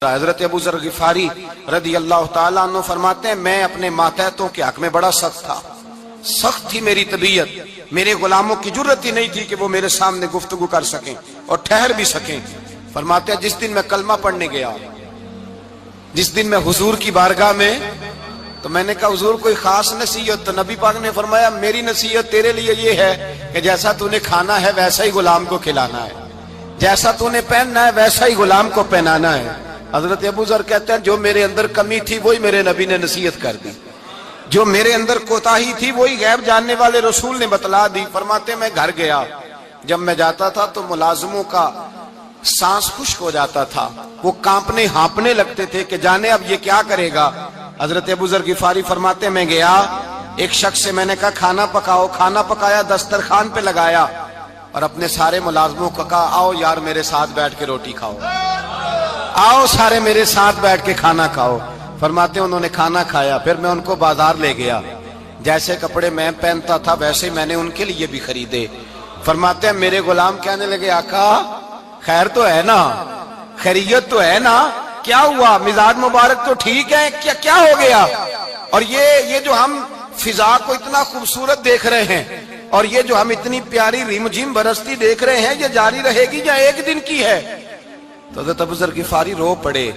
کرتا. حضرت ابو ذر غفاری رضی اللہ تعالیٰ عنہ فرماتے ہیں میں اپنے ماتحتوں کے حق میں بڑا سخت تھا, سخت تھی میری طبیعت, میرے غلاموں کی جرت ہی نہیں تھی کہ وہ میرے سامنے گفتگو کر سکیں اور ٹھہر بھی سکیں. فرماتے ہیں جس دن میں کلمہ پڑھنے گیا, جس دن میں حضور کی بارگاہ میں, تو میں نے کہا حضور کوئی خاص نصیحت؟ تو نبی پاک نے فرمایا میری نصیحت تیرے لیے یہ ہے کہ جیسا تو نے کھانا ہے ویسا ہی غلام کو کھلانا ہے, جیسا تو نے پہننا ہے ویسا ہی غلام کو پہنانا ہے. حضرت ابو ذر کہتے ہیں جو میرے اندر کمی تھی وہی میرے نبی نے نصیحت کر دی, جو میرے اندر کوتاہی تھی وہی غیب جاننے والے رسول نے بتلا دی. فرماتے میں گھر گیا, جب میں جاتا تھا تو ملازموں کا سانس خشک ہو جاتا تھا, وہ کانپنے ہانپنے لگتے تھے کہ جانے اب یہ کیا کرے گا. حضرت ابو ذر غفاری فرماتے میں گیا, ایک شخص سے میں نے کہا کھانا پکاؤ, کھانا پکایا, دسترخوان پہ لگایا اور اپنے سارے ملازموں کو کہا آؤ یار میرے ساتھ بیٹھ کے روٹی کھاؤ, آؤ سارے میرے ساتھ بیٹھ کے کھانا کھاؤ. فرماتے ہیں انہوں نے کھانا کھایا, پھر میں ان کو بازار لے گیا, جیسے کپڑے میں پہنتا تھا ویسے ہی میں نے ان کے لیے بھی خریدے. فرماتے ہیں میرے غلام کہنے لگے آقا خیر تو ہے نا, خیریت تو ہے نا, کیا ہوا, مزاج مبارک تو ٹھیک ہے, کیا ہو گیا؟ اور یہ جو ہم فضا کو اتنا خوبصورت دیکھ رہے ہیں اور یہ جو ہم اتنی پیاری رمجھم برستی دیکھ رہے ہیں, یہ جاری رہے گی یا ایک دن کی ہے؟ تو حضرت ابو ذر غفاری رو پڑے,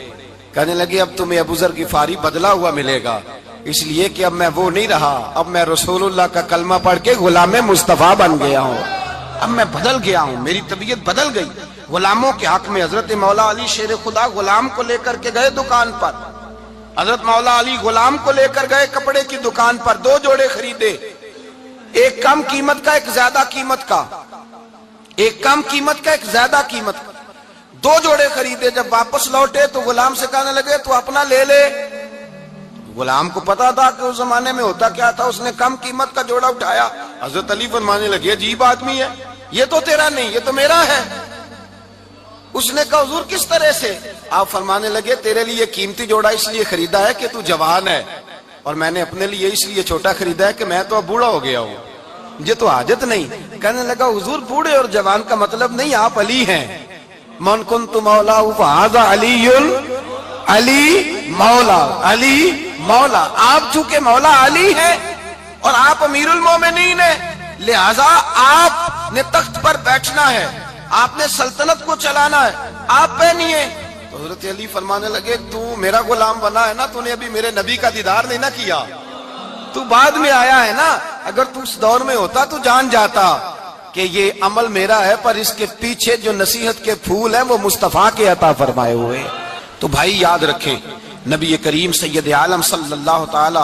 کہنے لگے اب تمہیں ابو ذر غفاری بدلا ہوا ملے گا, اس لیے کہ اب میں وہ نہیں رہا, اب میں رسول اللہ کا کلمہ پڑھ کے غلام مصطفیٰ بن گیا ہوں, اب میں بدل گیا ہوں, میری طبیعت بدل گئی. غلاموں کے حق میں حضرت مولا علی شیر خدا غلام کو لے کر کے گئے دکان پر, حضرت مولا علی غلام کو لے کر گئے کپڑے کی دکان پر, 2 جوڑے خریدے, ایک کم قیمت کا ایک زیادہ قیمت کا, ایک کم قیمت کا ایک زیادہ قیمت کا, 2 جوڑے خریدے. جب واپس لوٹے تو غلام سے کہنے لگے تو اپنا لے لے. غلام کو پتا تھا کہ اس زمانے میں ہوتا کیا تھا, اس نے کم قیمت کا جوڑا اٹھایا. حضرت علی فرمانے لگے عجیب آدمی ہے, یہ تو تیرا نہیں, یہ تو میرا ہے. اس نے کہا حضور کس طرح سے؟ آپ فرمانے لگے تیرے لیے قیمتی جوڑا اس لیے خریدا ہے کہ تو جوان ہے, اور میں نے اپنے لیے اس لیے چھوٹا خریدا ہے کہ میں تو اب بوڑھا ہو گیا ہوں, مجھے تو حاجت نہیں. کہنے لگا حضور بوڑھے اور جوان کا مطلب نہیں, آپ علی ہیں. من کنت مولا فہذا علی, علی مولا, علی مولا. آپ چونکہ مولا علی ہیں اور آپ امیر المومنین ہیں, لہذا آپ نے تخت پر بیٹھنا ہے, آپ نے سلطنت کو چلانا ہے, آپ پہنیے. تو حضرت علی فرمانے لگے تو میرا غلام بنا ہے نا, تو نے ابھی میرے نبی کا دیدار نہیں نہ کیا, تو بعد میں آیا ہے نا, اگر تو اس دور میں ہوتا تو جان جاتا کہ یہ عمل میرا ہے, پر اس کے پیچھے جو نصیحت کے پھول ہیں وہ مصطفیٰ کے عطا فرمائے ہوئے. تو بھائی یاد رکھیں نبی کریم سید عالم صلی اللہ تعالی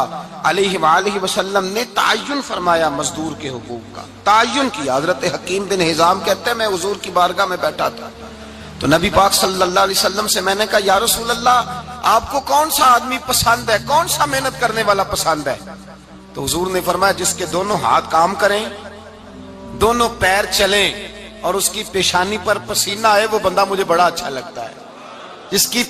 علیہ وآلہ وسلم نے تعین فرمایا مزدور کے حقوق کا, تعین کیا. حضرت حکیم بن حزام کہتے ہیں میں حضور کی بارگاہ میں بیٹھا تھا تو نبی پاک صلی اللہ علیہ وسلم سے میں نے کہا یا رسول اللہ آپ کو کون سا آدمی پسند ہے, کون سا محنت کرنے والا پسند ہے؟ تو حضور نے فرمایا جس کے دونوں ہاتھ کام کریں, دونوں پیر چلیں اور اس کی پیشانی پر پسینہ آئے, وہ بندہ مجھے بڑا اچھا لگتا ہے. جس کی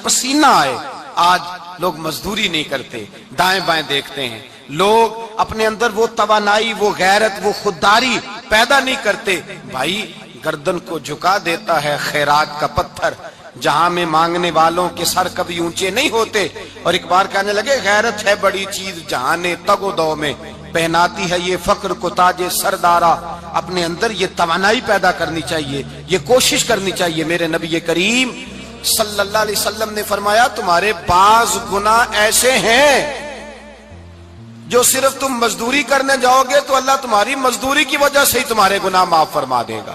پسینہ آئے. آج لوگ مزدوری نہیں کرتے, دائیں بائیں دیکھتے ہیں, لوگ اپنے اندر وہ توانائی, وہ غیرت, وہ خودداری پیدا نہیں کرتے. بھائی گردن کو جھکا دیتا ہے خیرات کا پتھر, جہاں میں مانگنے والوں کے سر کبھی اونچے نہیں ہوتے. اور ایک بار کہنے لگے غیرت ہے بڑی چیز جہاں تگ و دو میں, پہناتی ہے یہ فقر کو تاج سردارا. اپنے اندر یہ توانائی پیدا کرنی چاہیے, یہ کوشش کرنی چاہیے. میرے نبی کریم صلی اللہ علیہ وسلم نے فرمایا تمہارے بعض گناہ ایسے ہیں جو صرف تم مزدوری کرنے جاؤ گے تو اللہ تمہاری مزدوری کی وجہ سے ہی تمہارے گناہ معاف فرما دے گا.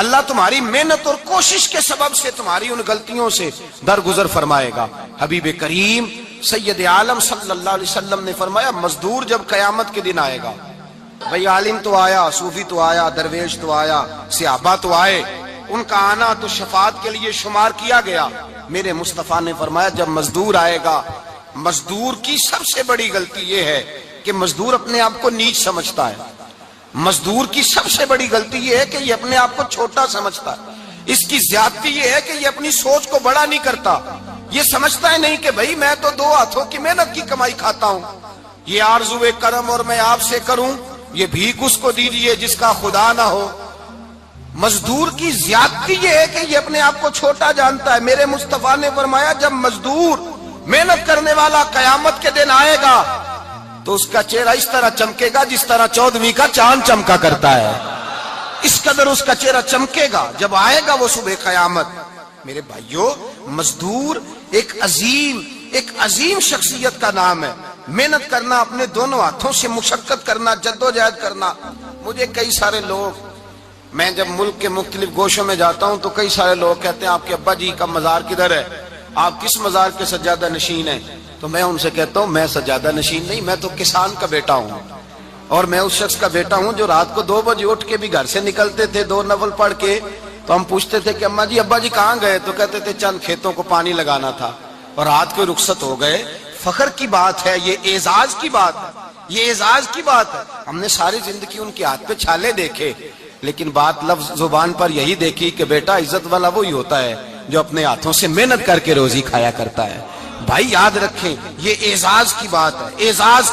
اللہ تمہاری محنت اور کوشش کے سبب سے تمہاری ان غلطیوں سے درگزر فرمائے گا. حبیب کریم سید عالم صلی اللہ علیہ وسلم نے فرمایا مزدور جب قیامت کے دن آئے گا, بھئی عالم تو آیا, صوفی تو آیا, درویش تو آیا, صحابہ تو آئے, ان کا آنا تو شفاعت کے لیے شمار کیا گیا. میرے مصطفیٰ نے فرمایا جب مزدور آئے گا, مزدور کی سب سے بڑی غلطی یہ ہے کہ مزدور اپنے آپ کو نیچ سمجھتا ہے. مزدور کی سب سے بڑی غلطی یہ ہے کہ یہ اپنے آپ کو چھوٹا سمجھتا ہے. اس کی زیادتی یہ ہے کہ یہ اپنی سوچ کو بڑا نہیں کرتا. یہ سمجھتا ہے نہیں کہ بھئی میں تو 2 ہاتھوں کی محنت کی کمائی کھاتا ہوں, یہ آرزوئے کرم اور میں آپ سے کروں, یہ بھیک اس کو دیجیے جس کا خدا نہ ہو. مزدور کی زیادتی یہ ہے کہ یہ اپنے آپ کو چھوٹا جانتا ہے. میرے مصطفیٰ نے فرمایا جب مزدور محنت کرنے والا قیامت کے دن آئے گا تو اس کا چہرہ اس طرح چمکے گا جس طرح 14ویں کا چاند چمکا کرتا ہے. اس قدر اس کا چہرہ چمکے گا جب آئے گا وہ صبح قیامت. میرے بھائیوں، مزدور ایک عظیم شخصیت کا نام ہے. محنت کرنا، اپنے دونوں ہاتھوں سے مشقت کرنا، جدوجہد کرنا. مجھے کئی سارے لوگ، میں جب ملک کے مختلف گوشوں میں جاتا ہوں تو کئی سارے لوگ کہتے ہیں آپ کے ابا جی کا مزار کدھر ہے، آپ کس مزار کے سجادہ نشین ہیں؟ تو میں ان سے کہتا ہوں میں سجادہ نشین نہیں، میں تو کسان کا بیٹا ہوں. اور میں اس شخص کا بیٹا ہوں جو رات کو 2 بجے اٹھ کے بھی گھر سے نکلتے تھے 2 نفل پڑھ کے. تو ہم پوچھتے تھے کہ اماں جی ابا جی کہاں گئے؟ تو کہتے تھے چند کھیتوں کو پانی لگانا تھا اور رات کو رخصت ہو گئے. فخر کی بات ہے، یہ اعزاز کی بات ہے، یہ اعزاز کی بات ہے. ہم نے ساری زندگی ان کے ہاتھ پہ چھالے دیکھے، لیکن بات لفظ زبان پر یہی دیکھی کہ بیٹا عزت والا وہی ہوتا ہے جو اپنے ہاتھوں سے محنت کر کے روزی کھایا کرتا ہے. بھائی یاد رکھیں یہ اعزاز کی بات ہے. اعزاز،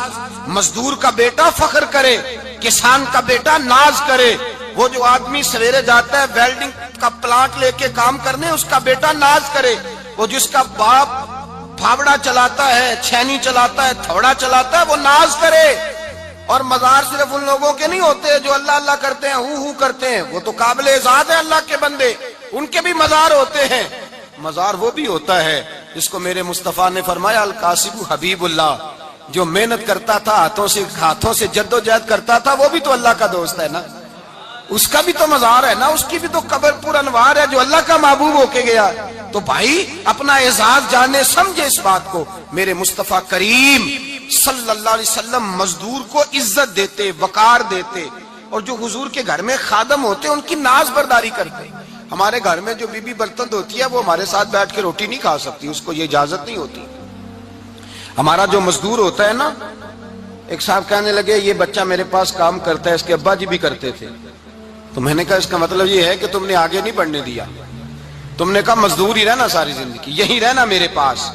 مزدور کا بیٹا فخر کرے، کسان کا بیٹا ناز کرے. وہ جو آدمی سویرے جاتا ہے ویلڈنگ کا پلانٹ لے کے کام کرنے، اس کا بیٹا ناز کرے. وہ جس کا باپ پھاوڑا چلاتا ہے، چھینی چلاتا ہے، تھوڑا چلاتا ہے، وہ ناز کرے. اور مزار صرف ان لوگوں کے نہیں ہوتے جو اللہ اللہ کرتے ہیں، ہو کرتے ہیں. وہ تو قابل اعزاز ہے اللہ کے بندے، ان کے بھی مزار ہوتے ہیں. مزار وہ بھی ہوتا ہے جس کو میرے مصطفیٰ نے فرمایا القاسب حبیب اللہ، جو محنت کرتا تھا، ہاتھوں سے جدوجہد کرتا تھا، وہ بھی تو اللہ کا دوست ہے نا. اس کا بھی تو مزار ہے نا، اس کی بھی تو قبر پر انوار ہے جو اللہ کا محبوب ہو کے گیا. تو بھائی اپنا اعزاز جانے سمجھے اس بات کو. میرے مصطفیٰ کریم صلی اللہ علیہ وسلم مزدور کو عزت دیتے، وقار دیتے. اور جو حضور کے گھر میں خادم ہوتے ان کی ناز برداری کرتے. ہمارے گھر میں جو بی بی برتن دھوتی ہے وہ ہمارے ساتھ بیٹھ کے روٹی نہیں کھا سکتی، اس کو یہ اجازت نہیں ہوتی. ہمارا جو مزدور ہوتا ہے نا، ایک صاحب کہنے لگے یہ بچہ میرے پاس کام کرتا ہے، اس کے ابا جی بھی کرتے تھے. تو میں نے کہا اس کا مطلب یہ ہے کہ تم نے آگے نہیں بڑھنے دیا. تم نے کہا مزدور ہی رہنا ساری زندگی، یہی رہنا میرے پاس،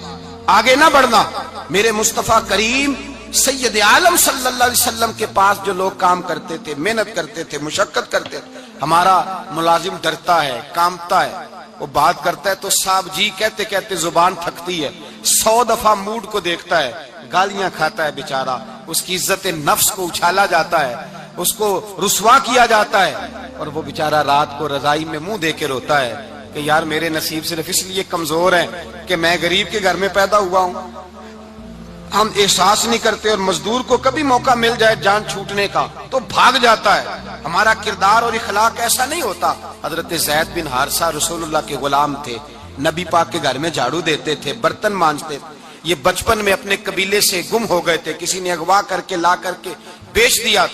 آگے نہ بڑھنا. میرے مصطفیٰ کریم سید عالم صلی اللہ علیہ وسلم کے پاس جو لوگ کام کرتے تھے، محنت کرتے تھے، مشقت کرتے تھے. ہمارا ملازم ڈرتا ہے، کامتا ہے، وہ بات کرتا ہے تو صاحب جی کہتے کہتے زبان تھکتی ہے. 100 دفعہ موڈ کو دیکھتا ہے، گالیاں کھاتا ہے بیچارہ. اس کی عزت نفس کو اچھالا جاتا ہے، اس کو رسوا کیا جاتا ہے. اور وہ بیچارہ رات کو رضائی میں منہ دے کے روتا ہے کہ یار میرے نصیب صرف اس لیے کمزور ہیں کہ میں غریب کے گھر میں پیدا ہوا ہوں. ہم احساس نہیں کرتے. اور مزدور کو کبھی موقع مل جائے جان چھوٹنے کا تو بھاگ جاتا ہے. ہمارا کردار اور اخلاق ایسا نہیں ہوتا. حضرت زید بن حارثہ رسول اللہ کے غلام تھے، نبی پاک کے گھر میں جھاڑو دیتے تھے، برتن مانجتے تھے. یہ بچپن میں اپنے قبیلے سے گم ہو گئے تھے، کسی نے اغوا کر کے لا کر کے بیچ دیا،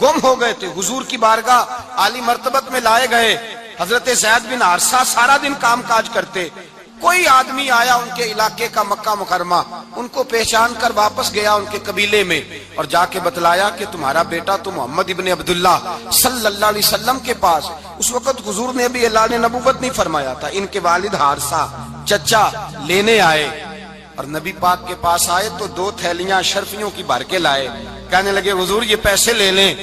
گم ہو گئے تھے. حضور کی بارگاہ عالی مرتبت میں لائے گئے. حضرت زید بن حارثہ سارا دن کام کاج کرتے. کوئی آدمی آیا ان کے علاقے کا، مکہ مکرمہ، ان کو پہچان کر واپس گیا ان کے قبیلے میں اور جا کے بتلایا کہ تمہارا بیٹا تو محمد ابن عبداللہ صلی اللہ علیہ وسلم کے پاس. اس وقت حضور نے بھی اعلان نبوت نہیں فرمایا تھا. ان کے والد حارثہ چچا لینے آئے اور نبی پاک کے پاس آئے تو 2 تھیلیاں شرفیوں کی بھر کے لائے. کہنے لگے حضور یہ پیسے لے لیں،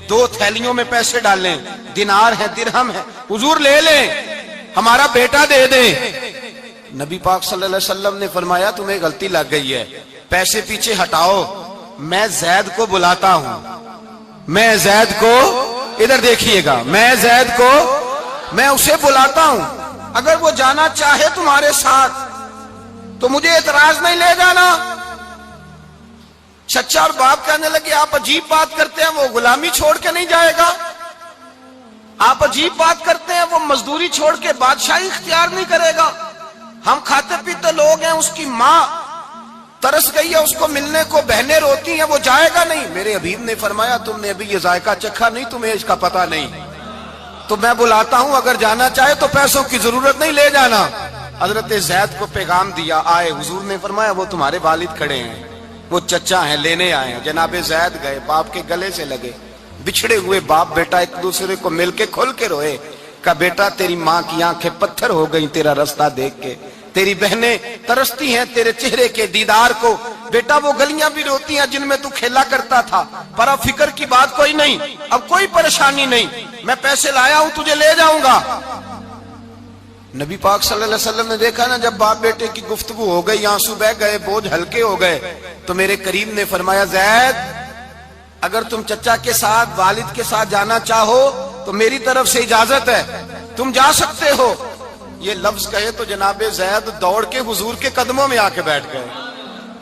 2 تھیلیوں میں پیسے ڈالیں، دینار ہے، درہم ہے، حضور لے لیں، ہمارا بیٹا دے دیں. نبی پاک صلی اللہ علیہ وسلم نے فرمایا تمہیں غلطی لگ گئی ہے، پیسے پیچھے ہٹاؤ، میں زید کو بلاتا ہوں. میں زید کو، ادھر دیکھیے گا، میں زید کو، میں اسے بلاتا ہوں. اگر وہ جانا چاہے تمہارے ساتھ تو مجھے اعتراض نہیں، لے جانا. چچا اور باپ کہنے لگے آپ عجیب بات کرتے ہیں، وہ غلامی چھوڑ کے نہیں جائے گا. آپ عجیب بات کرتے ہیں، وہ مزدوری چھوڑ کے بادشاہی اختیار نہیں کرے گا. ہم کھاتے پیتے لوگ ہیں، اس کی ماں ترس گئی ہے، اس کو ملنے کو بہنیں روتی ہیں، وہ جائے گا نہیں. میرے حبیب نے فرمایا تم نے ابھی یہ ذائقہ چکھا نہیں، تمہیں اس کا پتہ نہیں. تو میں بلاتا ہوں، اگر جانا چاہے تو پیسوں کی ضرورت نہیں، لے جانا. حضرت زید کو پیغام دیا، آئے. حضور نے فرمایا وہ تمہارے والد کھڑے ہیں، وہ چچا ہیں، لینے آئے ہیں. جناب زید گئے، باپ کے گلے سے لگے. بچھڑے ہوئے باپ بیٹا ایک دوسرے کو مل کے کھل کے روئے. کہا بیٹا تیری ماں کی آنکھیں پتھر ہو گئی تیرا رستہ دیکھ کے، تیری بہنیں ترستی ہیں تیرے چہرے کے دیدار کو. بیٹا وہ گلیاں بھی روتی ہیں جن میں تو کھیلا کرتا تھا، پر اب فکر کی بات کوئی نہیں، اب کوئی پریشانی نہیں. میں پیسے لایا ہوں تجھے لے جاؤں گا۔ نبی پاک صلی اللہ علیہ وسلم نے دیکھا نا جب باپ بیٹے کی گفتگو ہو گئی، آنسو بہ گئے، بوجھ ہلکے ہو گئے، تو میرے کریم نے فرمایا زید اگر تم چچا کے ساتھ والد کے ساتھ جانا چاہو تو میری طرف سے اجازت ہے، تم جا سکتے ہو۔ یہ لفظ کہے تو جناب زید دوڑ کے حضور کے قدموں میں آ کے بیٹھ گئے،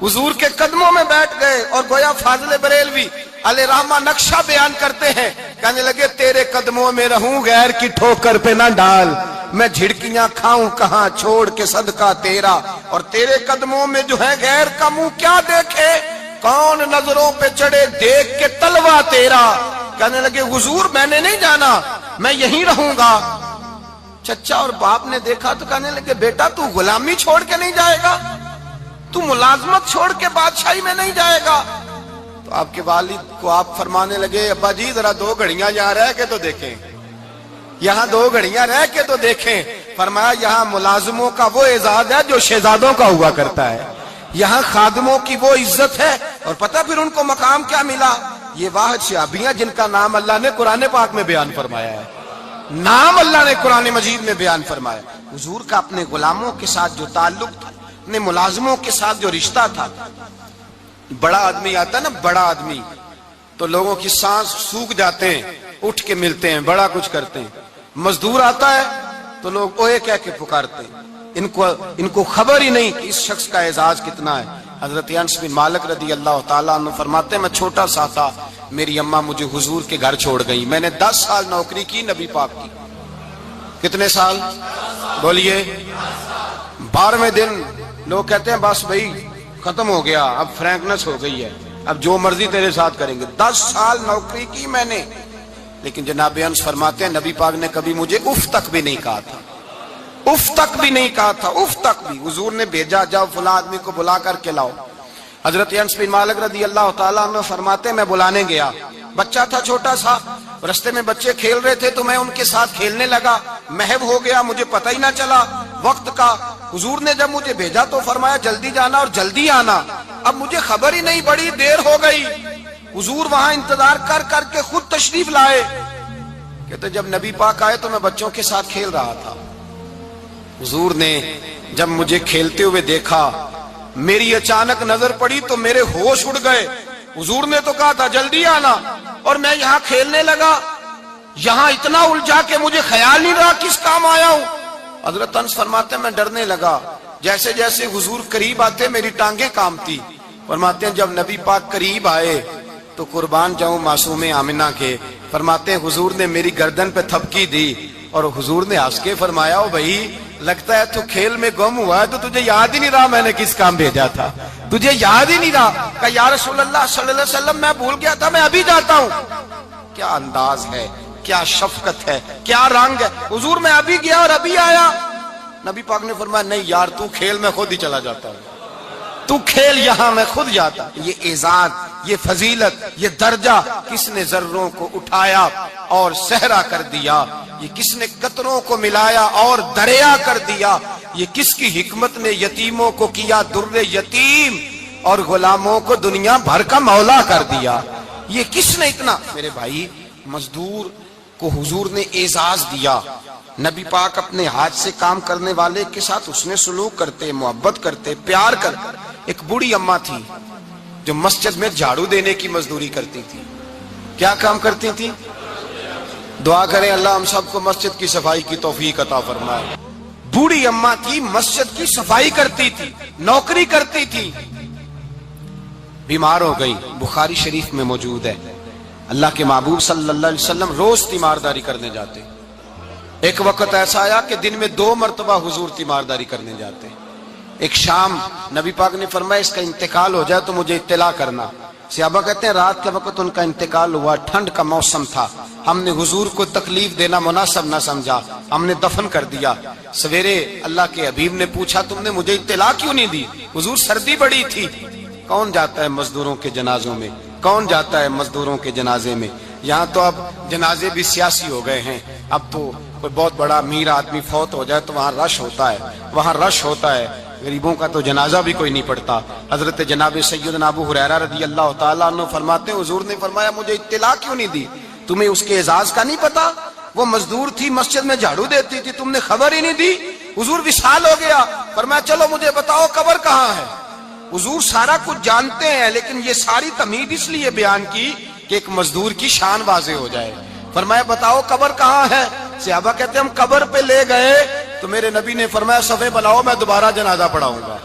حضور کے قدموں میں بیٹھ گئے، اور گویا فاضل بریلوی علیہ رحمہ نقشہ بیان کرتے ہیں، کہنے لگے تیرے قدموں میں رہوں غیر کی ٹھوکر پہ نہ ڈال، میں جھڑکیاں کھاؤں کہاں چھوڑ کے صدقہ تیرا، اور تیرے قدموں میں جو ہے غیر کا منہ کیا دیکھے، کون نظروں پہ چڑھے دیکھ کے تلوا تیرا۔ کہنے لگے حضور میں نے نہیں جانا، میں یہیں رہوں گا۔ چچا اور باپ نے دیکھا تو کہنے لگے بیٹا تو غلامی چھوڑ کے نہیں جائے گا، تو ملازمت چھوڑ کے بادشاہی میں نہیں جائے گا۔ تو آپ کے والد کو آپ فرمانے لگے ابا جی ذرا 2 گھڑیاں یہاں رہ کے تو دیکھیں، یہاں 2 گھڑیاں رہ کے تو دیکھیں۔ فرمایا یہاں ملازموں کا وہ اعزاز ہے جو شہزادوں کا ہوا کرتا ہے، یہاں خادموں کی وہ عزت ہے، اور پتہ پھر ان کو مقام کیا ملا، یہ واحد شعبیاں جن کا نام اللہ نے قرآن پاک میں بیان فرمایا ہے، نام اللہ نے قرآن مجید میں بیان فرمایا۔ حضور کا اپنے غلاموں کے ساتھ جو تعلق تھا، اپنے ملازموں کے ساتھ جو رشتہ تھا، بڑا آدمی آتا ہے نا، بڑا آدمی تو لوگوں کی سانس سوکھ جاتے ہیں، اٹھ کے ملتے ہیں، بڑا کچھ کرتے ہیں۔ مزدور آتا ہے تو لوگ اوئے کہہ کے پکارتے ہیں، ان کو خبر ہی نہیں کہ اس شخص کا اعزاز کتنا ہے۔ حضرت انس بن مالک رضی اللہ تعالیٰ عنہ فرماتے ہیں میں چھوٹا سا تھا، میری اماں مجھے حضور کے گھر چھوڑ گئی، میں نے 10 سال نوکری کی نبی پاک کی۔ کتنے سال بولیے؟ 12ویں دن لوگ کہتے ہیں بس بھائی ختم ہو گیا، اب فرینکنس ہو گئی ہے، اب جو مرضی تیرے ساتھ کریں گے۔ 10 سال نوکری کی میں نے، لیکن جناب انس فرماتے ہیں نبی پاک نے کبھی مجھے اف تک بھی نہیں کہا تھا، اف تک بھی نہیں کہا تھا، اف تک بھی۔ حضور نے بھیجا جاؤ فلاں آدمی کو بلا کر کے لاؤ۔ حضرت انس بن مالک رضی اللہ تعالیٰ عنہ فرماتے ہیں میں بلانے گیا، بچہ تھا چھوٹا سا، رستے میں بچے کھیل رہے تھے تو میں ان کے ساتھ کھیلنے لگا، محو ہو گیا، مجھے پتہ ہی نہ چلا وقت کا۔ حضور نے جب مجھے بھیجا تو فرمایا جلدی جانا اور جلدی آنا، اب مجھے خبر ہی نہیں، بڑی دیر ہو گئی۔ حضور وہاں انتظار کر کر کے خود تشریف لائے، کہتے جب نبی پاک آئے تو میں بچوں کے ساتھ کھیل رہا تھا، حضور نے جب مجھے کھیلتے ہوئے دیکھا، میری اچانک نظر پڑی تو میرے ہوش اڑ گئے۔ حضور نے تو کہا تھا جلدی آنا، اور میں یہاں کھیلنے لگا، یہاں اتنا الجھا کہ مجھے خیال نہیں رہا کس کام آیا ہوں۔ حضرت انس فرماتے ہیں میں ڈرنے لگا، جیسے جیسے حضور قریب آتے میری ٹانگیں کانپتی۔ فرماتے ہیں جب نبی پاک قریب آئے تو قربان جاؤں معصوم آمنہ کے، فرماتے ہیں حضور نے میری گردن پہ تھپکی دی، اور حضور نے ہنس کے فرمایا او بھائی لگتا ہے تو کھیل میں گم ہوا ہے تو تجھے یاد ہی نہیں رہا میں نے کس کام بھیجا تھا، تجھے یاد ہی نہیں رہا۔ کہا یا رسول اللہ صلی اللہ علیہ وسلم میں بھول گیا تھا، میں ابھی جاتا ہوں۔ کیا انداز ہے، کیا شفقت ہے، کیا رنگ ہے۔ حضور میں ابھی گیا اور ابھی آیا۔ نبی پاک نے فرمایا نہیں یار تو کھیل میں خود ہی چلا جاتا ہے، تو کھیل یہاں میں خود جاتا۔ یہ اعزاز، یہ فضیلت، یہ درجہ کس نے ذروں کو اٹھایا اور صحرا کر دیا، یہ کس نے قطروں کو ملایا اور دریا کر دیا، یہ کس کی حکمت نے یتیموں کو کیا در یتیم اور غلاموں کو دنیا بھر کا مولا کر دیا، یہ کس نے اتنا۔ میرے بھائی مزدور کو حضور نے اعزاز دیا، نبی پاک اپنے ہاتھ سے کام کرنے والے کے ساتھ اس نے سلوک کرتے، محبت کرتے، پیار کرتے۔ ایک بوڑھی اماں تھی جو مسجد میں جھاڑو دینے کی مزدوری کرتی تھی۔ کیا کام کرتی تھی؟ دعا کریں اللہ ہم سب کو مسجد کی صفائی کی توفیق عطا فرمائے۔ بوڑھی اماں تھی، مسجد کی صفائی کرتی تھی، نوکری کرتی تھی، بیمار ہو گئی، بخاری شریف میں موجود ہے۔ اللہ کے محبوب صلی اللہ علیہ وسلم روز تیمارداری کرنے جاتے، ایک وقت ایسا آیا کہ دن میں 2 مرتبہ حضور تیمارداری کرنے جاتے۔ ایک شام نبی پاک نے فرمایا اس کا انتقال ہو جائے تو مجھے اطلاع کرنا۔ صحابہ کہتے ہیں رات کے وقت ان کا انتقال ہوا، ٹھنڈ کا موسم تھا، ہم نے حضور کو تکلیف دینا مناسب نہ سمجھا، ہم نے دفن کر دیا۔ سویرے اللہ کے حبیب نے پوچھا تم نے مجھے اطلاع کیوں نہیں دی؟ حضور سردی بڑی تھی۔ کون جاتا ہے مزدوروں کے جنازوں میں؟ کون جاتا ہے مزدوروں کے جنازے میں؟ یہاں تو اب جنازے بھی سیاسی ہو گئے ہیں، اب تو کوئی بہت بڑا امیر آدمی فوت ہو جائے تو وہاں رش ہوتا ہے، وہاں رش ہوتا ہے، غریبوں کا تو جنازہ بھی کوئی نہیں پڑتا۔ حضرت جناب سیدنا ابو ہریرہ رضی اللہ تعالیٰ عنہ فرماتے ہیں حضور نے فرمایا مجھے اطلاع کیوں نہیں دی؟ تمہیں اس کے اعزاز کا نہیں پتا؟ وہ مزدور تھی مسجد میں جھاڑو دیتی تھی، تم نے خبر ہی نہیں دی، حضور وصال ہو گیا، فرمایا چلو مجھے بتاؤ قبر کہاں ہے۔ حضور سارا کچھ جانتے ہیں، لیکن یہ ساری تمہید اس لیے بیان کی کہ ایک مزدور کی شان واضح ہو جائے۔ فرمایا بتاؤ قبر کہاں ہے؟ صحابہ کہتے ہیں ہم قبر پہ لے گئے تو میرے نبی نے فرمایا صفے بناؤ میں دوبارہ جنازہ پڑھاؤں گا۔